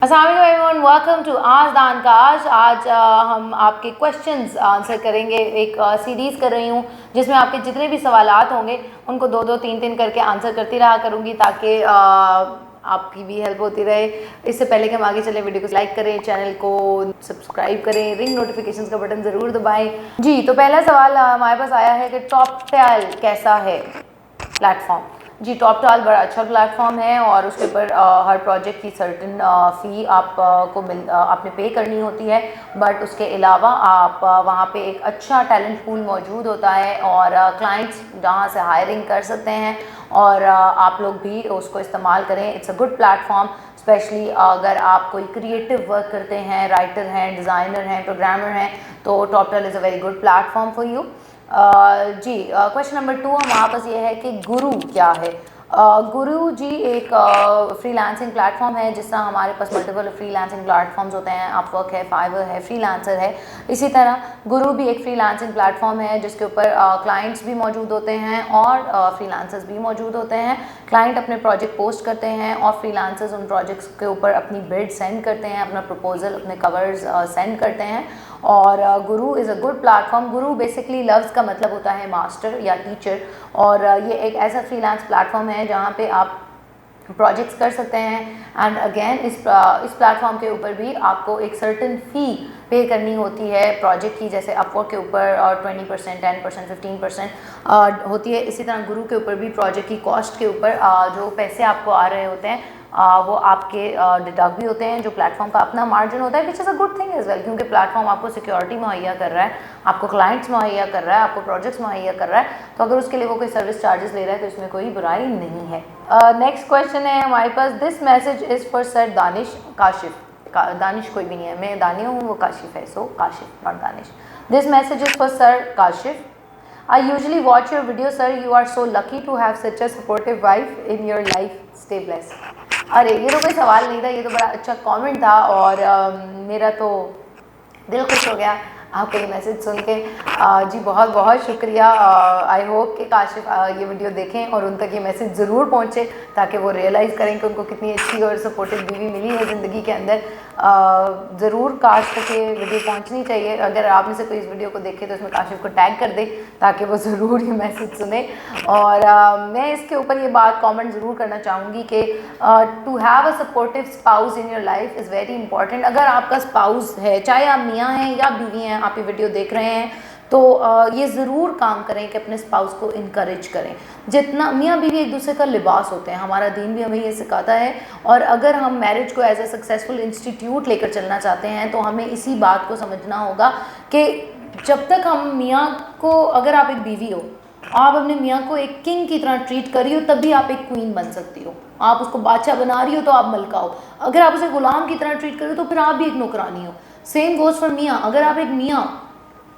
अस्सलाम everyone, welcome to आज दान काश। आज हम आपके क्वेश्चंस आंसर करेंगे। एक सीरीज़ कर रही हूँ जिसमें आपके जितने भी सवालात होंगे उनको दो दो तीन तीन करके आंसर करती रहा करूँगी ताकि आपकी भी हेल्प होती रहे। इससे पहले कि हम आगे चलें, वीडियो को लाइक करें, चैनल को सब्सक्राइब करें, रिंग नोटिफिकेशंस का बटन ज़रूर दबाएं। जी, तो पहला सवाल हमारे पास आया है कि टॉपटेल कैसा है प्लेटफॉर्म। जी, टॉपटेल बड़ा अच्छा प्लेटफॉर्म है और उसके ऊपर हर प्रोजेक्ट की सर्टेन फ़ी आपको आपने पे करनी होती है, बट उसके अलावा आप वहाँ पे एक अच्छा टैलेंट पूल मौजूद होता है और क्लाइंट्स जहाँ से हायरिंग कर सकते हैं और आप लोग भी उसको इस्तेमाल करें। It's a good platform, specially अगर आप कोई क्रिएटिव वर्क करते हैं, राइटर हैं, डिज़ाइनर हैं, प्रोग्रामर हैं, तो Toptal is a very good platform for you. जी, क्वेश्चन नंबर 2 हमारे पास ये है कि गुरु क्या है। गुरु जी एक फ्रीलांसिंग प्लेटफॉर्म है। जिस तरह हमारे पास मल्टीपल फ्रीलांसिंग प्लेटफॉर्म्स होते हैं, अपवर्क है, फाइवर है, फ्रीलांसर है, इसी तरह गुरु भी एक फ्रीलांसिंग प्लेटफॉर्म है जिसके ऊपर क्लाइंट्स भी मौजूद होते हैं और फ्रीलांसर्स भी मौजूद होते हैं। क्लाइंट अपने प्रोजेक्ट पोस्ट करते हैं और फ्रीलांसर्स उन प्रोजेक्ट्स के ऊपर अपनी बिड सेंड करते हैं, अपना प्रपोजल, अपने कवर्स सेंड करते हैं। और गुरु is a good platform. Guru basically लफ्ज़ का मतलब होता है मास्टर या टीचर, और ये एक ऐसा फ्रीलांस प्लेटफॉर्म है जहाँ पे आप प्रोजेक्ट्स कर सकते हैं। एंड अगेन इस प्लेटफॉर्म के ऊपर भी आपको एक सर्टेन फ़ी पे करनी होती है प्रोजेक्ट की, जैसे अपवर्क के ऊपर और 20%, 10%, 15% होती है। इसी तरह गुरु के ऊपर भी प्रोजेक्ट की कॉस्ट के ऊपर जो पैसे आपको आ रहे होते हैं वो आपके डिडक्ट भी होते हैं, जो प्लेटफॉर्म का अपना मार्जिन होता है, which is a good thing as well, क्योंकि प्लेटफॉर्म आपको सिक्योरिटी मुहैया कर रहा है, आपको क्लाइंट्स मुहैया कर रहा है, आपको प्रोजेक्ट्स मुहैया कर रहा है, तो अगर उसके लिए वो कोई सर्विस चार्जेस ले रहा है तो इसमें कोई बुराई नहीं है। नेक्स्ट क्वेश्चन है हमारे पास, this message is for sir Danish Kashif. Danish कोई भी नहीं है, मैं दानिया हूँ, वो काशिफ है, so Kashif not Danish. This message is for sir Kashif. I usually watch your video, sir. You are so lucky to have such a supportive wife in your life. Stay blessed. अरे ये तो कोई सवाल नहीं था, ये तो बड़ा अच्छा कमेंट था और मेरा तो दिल खुश हो गया आपका ये मैसेज सुन के। जी बहुत बहुत शुक्रिया। आई होप कि काशिफ ये वीडियो देखें और उन तक ये मैसेज ज़रूर पहुँचे ताकि वो रियलाइज़ करें कि उनको कितनी अच्छी और सपोर्टिव बीवी मिली है ज़िंदगी के अंदर। ज़रूर काश तक ये वीडियो पहुँचनी चाहिए। अगर आप में से कोई इस वीडियो को देखे तो इसमें काशिफ को टैग कर दे ताकि वो ज़रूर ये मैसेज सुने। और मैं इसके ऊपर ये बात कमेंट ज़रूर करना चाहूँगी कि to have a supportive spouse in your life is very important. अगर आपका स्पाउस है, चाहे आप मियाँ हैं या बीवी हैं, आप ये वीडियो देख रहे हैं, तो ये ज़रूर काम करें कि अपने स्पाउस को इनकरेज करें। जितना मियाँ बीवी एक दूसरे का लिबास होते हैं, हमारा दीन भी हमें ये सिखाता है, और अगर हम मैरिज को एज ए सक्सेसफुल इंस्टीट्यूट लेकर चलना चाहते हैं तो हमें इसी बात को समझना होगा कि जब तक हम मियाँ को, अगर आप एक बीवी हो, आप अपने मियाँ को एक किंग की तरह ट्रीट करी हो तभी आप एक क्वीन बन सकती हो। आप उसको बादशाह बना रही हो तो आप मलका हो। अगर आप उसे गुलाम की तरह ट्रीट करो तो फिर आप भी एक नौकरानी हो। सेम गोज़ फॉर मियाँ। अगर आप एक मियाँ,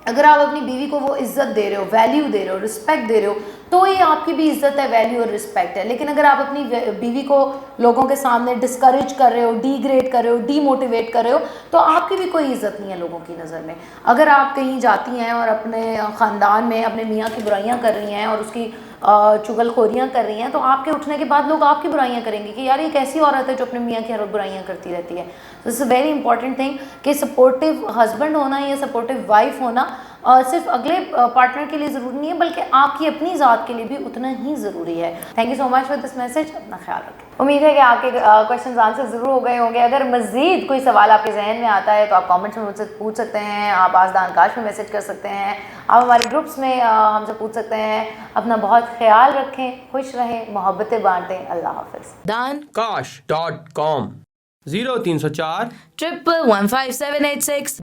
अगर आप अपनी बीवी को वो इज़्ज़त दे रहे हो, वैल्यू दे रहे हो, रिस्पेक्ट दे रहे हो, तो ये आपकी भी इज़्ज़त है, वैल्यू और रिस्पेक्ट है। लेकिन अगर आप अपनी बीवी को लोगों के सामने डिस्करेज कर रहे हो, डीग्रेड कर रहे हो, डीमोटिवेट कर रहे हो, तो आपकी भी कोई इज़्ज़त नहीं है लोगों की नज़र में। अगर आप कहीं जाती हैं और अपने ख़ानदान में अपने मियाँ की बुराइयाँ कर रही हैं और उसकी चुगलखोरियाँ कर रही हैं, तो आपके उठने के बाद लोग आपकी बुराइयाँ करेंगे कि यार ये कैसी औरत है जो अपने मियाँ की हर वक्त बुराइयाँ करती रहती है। तो this is very important thing कि सपोर्टिव हस्बैंड होना या सपोर्टिव वाइफ होना सिर्फ अगले पार्टनर के लिए ज़रूरी नहीं है, बल्कि आपकी अपनी ज़ात के लिए भी उतना ही ज़रूरी है। Thank you so much for this message. अपना ख्याल रखें। उम्मीद है कि आपके क्वेश्चन आंसर ज़रूर हो गए होंगे। अगर मज़ीद कोई सवाल आपके जहन में आता है तो आप कमेंट्स में मुझसे पूछ सकते हैं, आप आज़दान काश में मैसेज कर सकते हैं, आप हमारे ग्रुप्स में हमसे पूछ सकते हैं। अपना बहुत ख्याल रखें, खुश रहें, मोहब्बतें बांटें। अल्लाह हाफ़िज़। dankash.com 0304 1115786